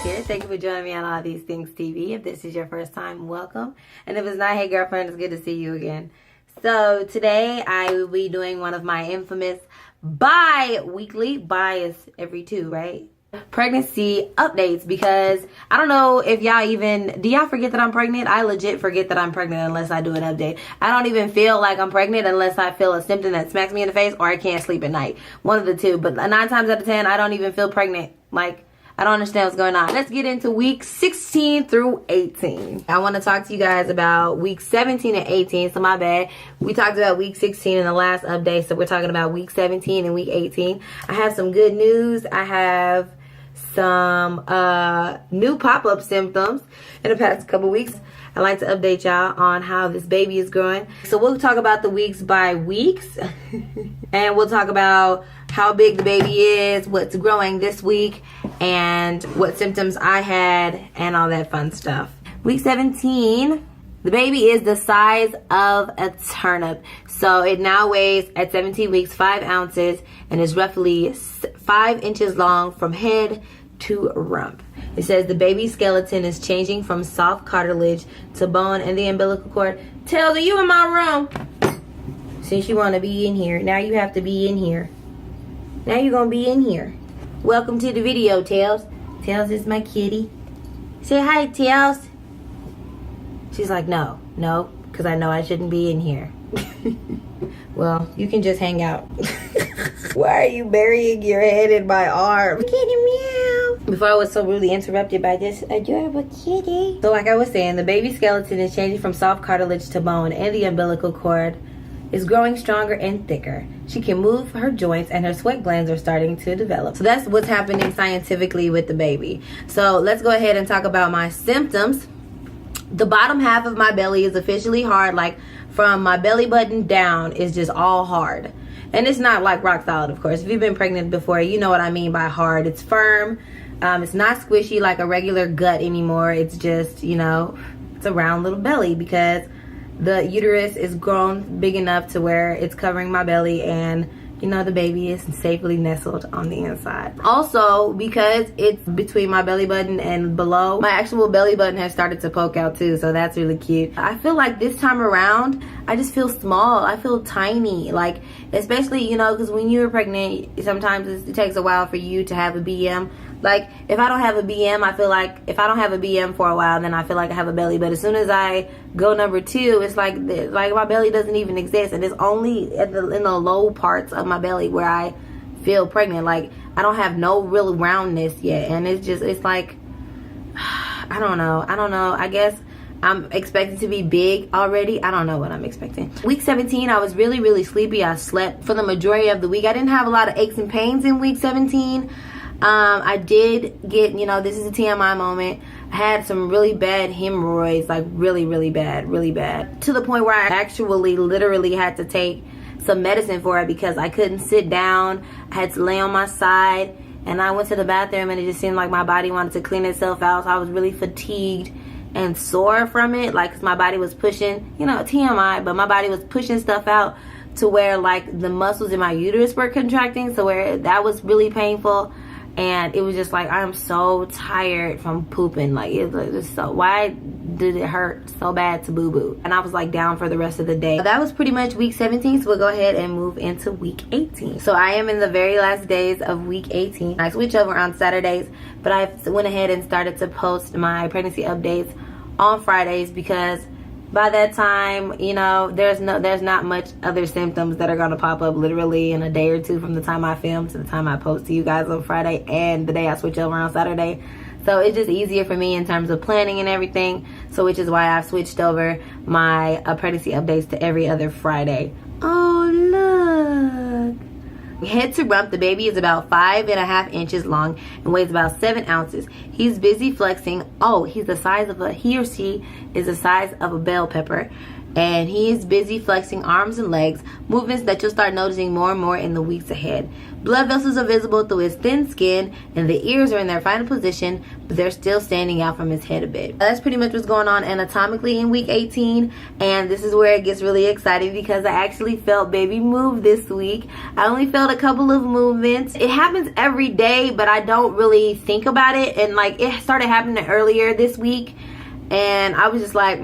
Girlfriends here. Thank you for joining me on All These Things TV. If this is your first time, welcome. And if it's not, hey girlfriend, it's good to see you again. So today I will be doing one of my infamous bi-weekly, bi is every 2, right? Pregnancy updates, because I don't know if y'all even, do y'all forget that I'm pregnant? I legit forget that I'm pregnant unless I do an update. I don't even feel like I'm pregnant unless I feel a symptom that smacks me in the face or I can't sleep at night. One of the two, but 9 times out of 10 I don't even feel pregnant. Like, I don't understand what's going on. Let's get into week 16 through 18. I want to talk to you guys about week 17 and 18. So my bad. We talked about week 16 in the last update. So we're talking about week 17 and week 18. I have some good news. I have some new pop-up symptoms in the past couple weeks. I'd like to update y'all on how this baby is growing. So we'll talk about the weeks by weeks. And we'll talk about how big the baby is, what's growing this week, and what symptoms I had, and all that fun stuff. Week 17, the baby is the size of a turnip. So it now weighs, at 17 weeks, 5 ounces, and is roughly 5 inches long from head to rump. It says the baby's skeleton is changing from soft cartilage to bone in the umbilical cord. Tails, are you in my room? Since you want to be in here, now you have to be in here. Now you're going to be in here. Welcome to the video, Tails. Tails is my kitty. Say hi, Tails. She's like, no, because I know I shouldn't be in here. Well, you can just hang out. Why are you burying your head in my arm? Kitty meow. Before I was so rudely interrupted by this adorable kitty. So like I was saying, the baby skeleton is changing from soft cartilage to bone, and the umbilical cord is growing stronger and thicker. She can move her joints, and her sweat glands are starting to develop. So that's what's happening scientifically with the baby. So let's go ahead and talk about my symptoms. The bottom half of my belly is officially hard, like from my belly button down is just all hard. And it's not like rock solid, of course. If you've been pregnant before, you know what I mean by hard. It's firm. It's not squishy like a regular gut anymore. It's just, you know, it's a round little belly because the uterus is grown big enough to where it's covering my belly, and you know, the baby is safely nestled on the inside. Also, because it's between my belly button and below, my actual belly button has started to poke out too, so that's really cute. I feel like this time around, I just feel small. I feel tiny, like, especially, you know, because when you're pregnant, sometimes it takes a while for you to have a BM. Like, if I don't have a BM, I feel like, if I don't have a BM for a while, then I feel like I have a belly. But as soon as I go number 2, it's like my belly doesn't even exist. And it's only in the low parts of my belly where I feel pregnant. Like, I don't have no real roundness yet. And it's just, it's like, I don't know. I guess I'm expected to be big already. I don't know what I'm expecting. Week 17, I was really, really sleepy. I slept for the majority of the week. I didn't have a lot of aches and pains in week 17. I did get, you know, this is a TMI moment. I had some really bad hemorrhoids, like really, really bad, to the point where I actually literally had to take some medicine for it because I couldn't sit down. I had to lay on my side, and I went to the bathroom, and it just seemed like my body wanted to clean itself out. So I was really fatigued and sore from it, like, 'cause my body was pushing, you know, TMI, but my body was pushing stuff out to where, like, the muscles in my uterus were contracting, so where that was really painful. And it was just like, I'm so tired from pooping. Like, it was so, why did it hurt so bad to boo-boo? And I was like down for the rest of the day. That was pretty much week 17, so we'll go ahead and move into week 18. So I am in the very last days of week 18. I switch over on Saturdays, but I went ahead and started to post my pregnancy updates on Fridays because by that time, you know, there's not much other symptoms that are going to pop up literally in a day or two from the time I film to the time I post to you guys on Friday and the day I switch over on Saturday. So it's just easier for me in terms of planning and everything. So which is why I've switched over my pregnancy updates to every other Friday. Oh, look. Head to rump, the baby is about 5.5 inches long and weighs about 7 ounces. He's busy flexing. Oh, he or she is the size of a bell pepper. and he is busy flexing arms and legs, movements that you'll start noticing more and more in the weeks ahead. Blood vessels are visible through his thin skin, and the ears are in their final position, but they're still standing out from his head a bit. That's pretty much what's going on anatomically in week 18, and this is where it gets really exciting because I actually felt baby move this week. I only felt a couple of movements. It happens every day, but I don't really think about it, and like it started happening earlier this week, and I was just like,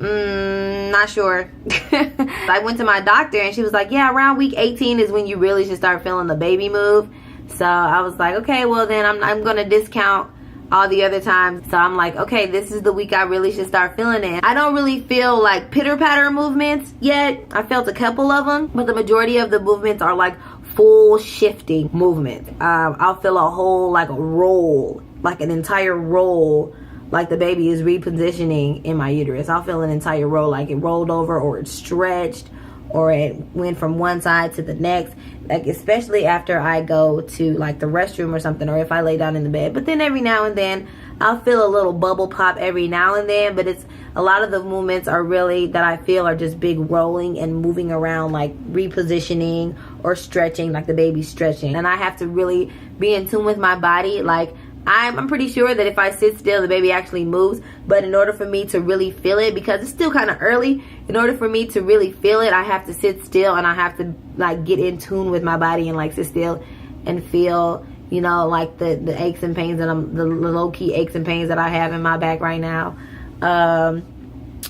not sure. I went to my doctor and she was like, yeah, around week 18 is when you really should start feeling the baby move. So I was like, okay, well then I'm gonna discount all the other times. So I'm like, okay, this is the week I really should start feeling it. I don't really feel like pitter-patter movements yet. I felt a couple of them, but the majority of the movements are like full shifting movements. I'll feel a whole like a roll, like an entire roll, like the baby is repositioning in my uterus. I'll feel an entire roll, like it rolled over or it stretched or it went from one side to the next, like especially after I go to like the restroom or something, or if I lay down in the bed. But then every now and then I'll feel a little bubble pop every now and then, but it's a lot of the movements are really that I feel are just big rolling and moving around, like repositioning or stretching, like the baby's stretching. And I have to really be in tune with my body. Like I'm pretty sure that if I sit still, the baby actually moves. But in order for me to really feel it, because it's still kind of early, in order for me to really feel it, I have to sit still and I have to like get in tune with my body and like sit still and feel, you know, like the aches and pains and the low-key aches and pains that I have in my back right now. I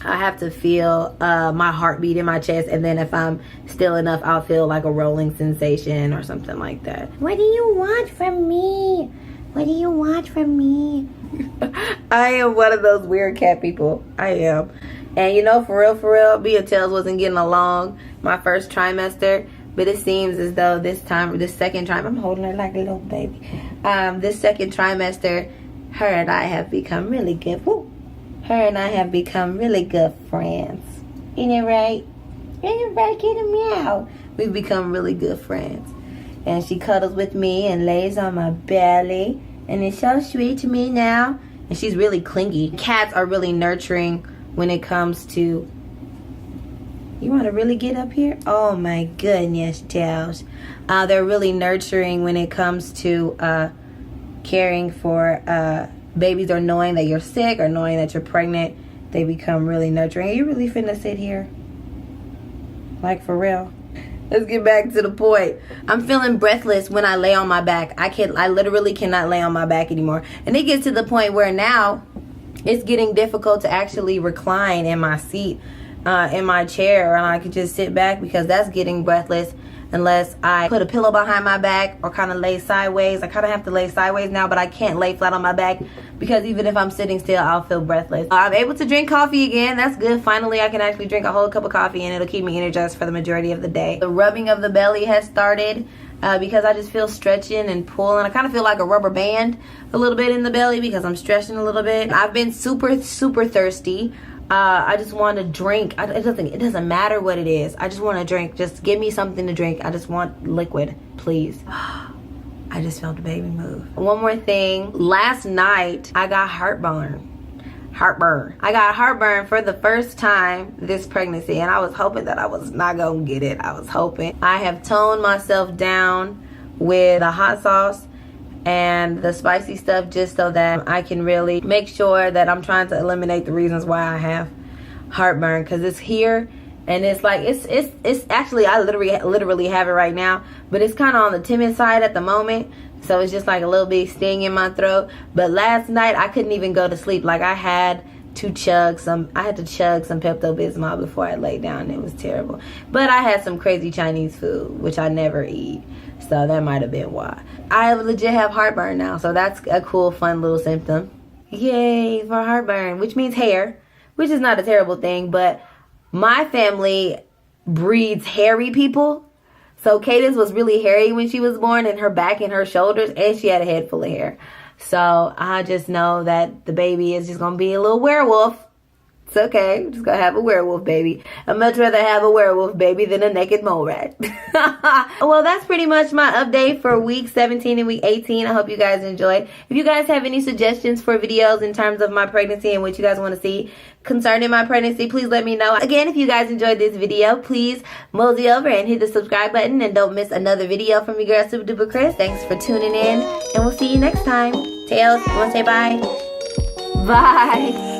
have to feel my heartbeat in my chest, and then if I'm still enough, I'll feel like a rolling sensation or something like that. What do you want from me? What do you want from me? I am one of those weird cat people. I am. And you know, for real, me and Tails wasn't getting along my first trimester. But it seems as though this second trimester, I'm holding her like a little baby. This second trimester, her and I have become really good. Woo! Her and I have become really good friends. Isn't it right? Isn't it right? Get a meow. We've become really good friends. And she cuddles with me and lays on my belly. And it's so sweet to me now. And she's really clingy. Cats are really nurturing when it comes to... You want to really get up here? Oh my goodness, Tails. They're really nurturing when it comes to caring for babies, or knowing that you're sick or knowing that you're pregnant. They become really nurturing. Are you really finna sit here? Like for real? Let's get back to the point. I'm feeling breathless when I lay on my back. I literally cannot lay on my back anymore. And it gets to the point where now it's getting difficult to actually recline in my seat, in my chair, and I could just sit back because that's getting breathless unless I put a pillow behind my back or kind of lay sideways. I kind of have to lay sideways now, but I can't lay flat on my back because even if I'm sitting still, I'll feel breathless. I'm able to drink coffee again. That's good. Finally, I can actually drink a whole cup of coffee and it'll keep me energized for the majority of the day. The rubbing of the belly has started because I just feel stretching and pulling. I kind of feel like a rubber band a little bit in the belly because I'm stretching a little bit. I've been super thirsty. I just want to drink. It doesn't matter what it is. I just want to drink. Just give me something to drink. I just want liquid, please. I just felt the baby move. One more thing. Last night, I got heartburn. I got heartburn for the first time this pregnancy, and I was hoping that I was not going to get it. I was hoping. I have toned myself down with a hot sauce and the spicy stuff just so that I can really make sure that I'm trying to eliminate the reasons why I have heartburn, because it's here and it's like it's actually, I literally have it right now, but it's kind of on the timid side at the moment, so it's just like a little bit sting in my throat. But last night I couldn't even go to sleep. Like I had to chug some Pepto-Bismol before I laid down. It was terrible. But I had some crazy Chinese food, which I never eat. So that might have been why. I legit have heartburn now. So that's a cool, fun little symptom. Yay for heartburn, which means hair, which is not a terrible thing. But my family breeds hairy people. So Cadence was really hairy when she was born, in her back and her shoulders, and she had a head full of hair. So I just know that the baby is just going to be a little werewolf It's okay. I'm just gonna have a werewolf baby. I'd much rather have a werewolf baby than a naked mole rat. Well, that's pretty much my update for week 17 and week 18. I hope you guys enjoyed. If you guys have any suggestions for videos in terms of my pregnancy and what you guys want to see concerning my pregnancy, please let me know. Again, if you guys enjoyed this video, please mosey over and hit the subscribe button and don't miss another video from your girl Super Duper Chris. Thanks for tuning in, and we'll see you next time. Tails, you want to say bye? Bye.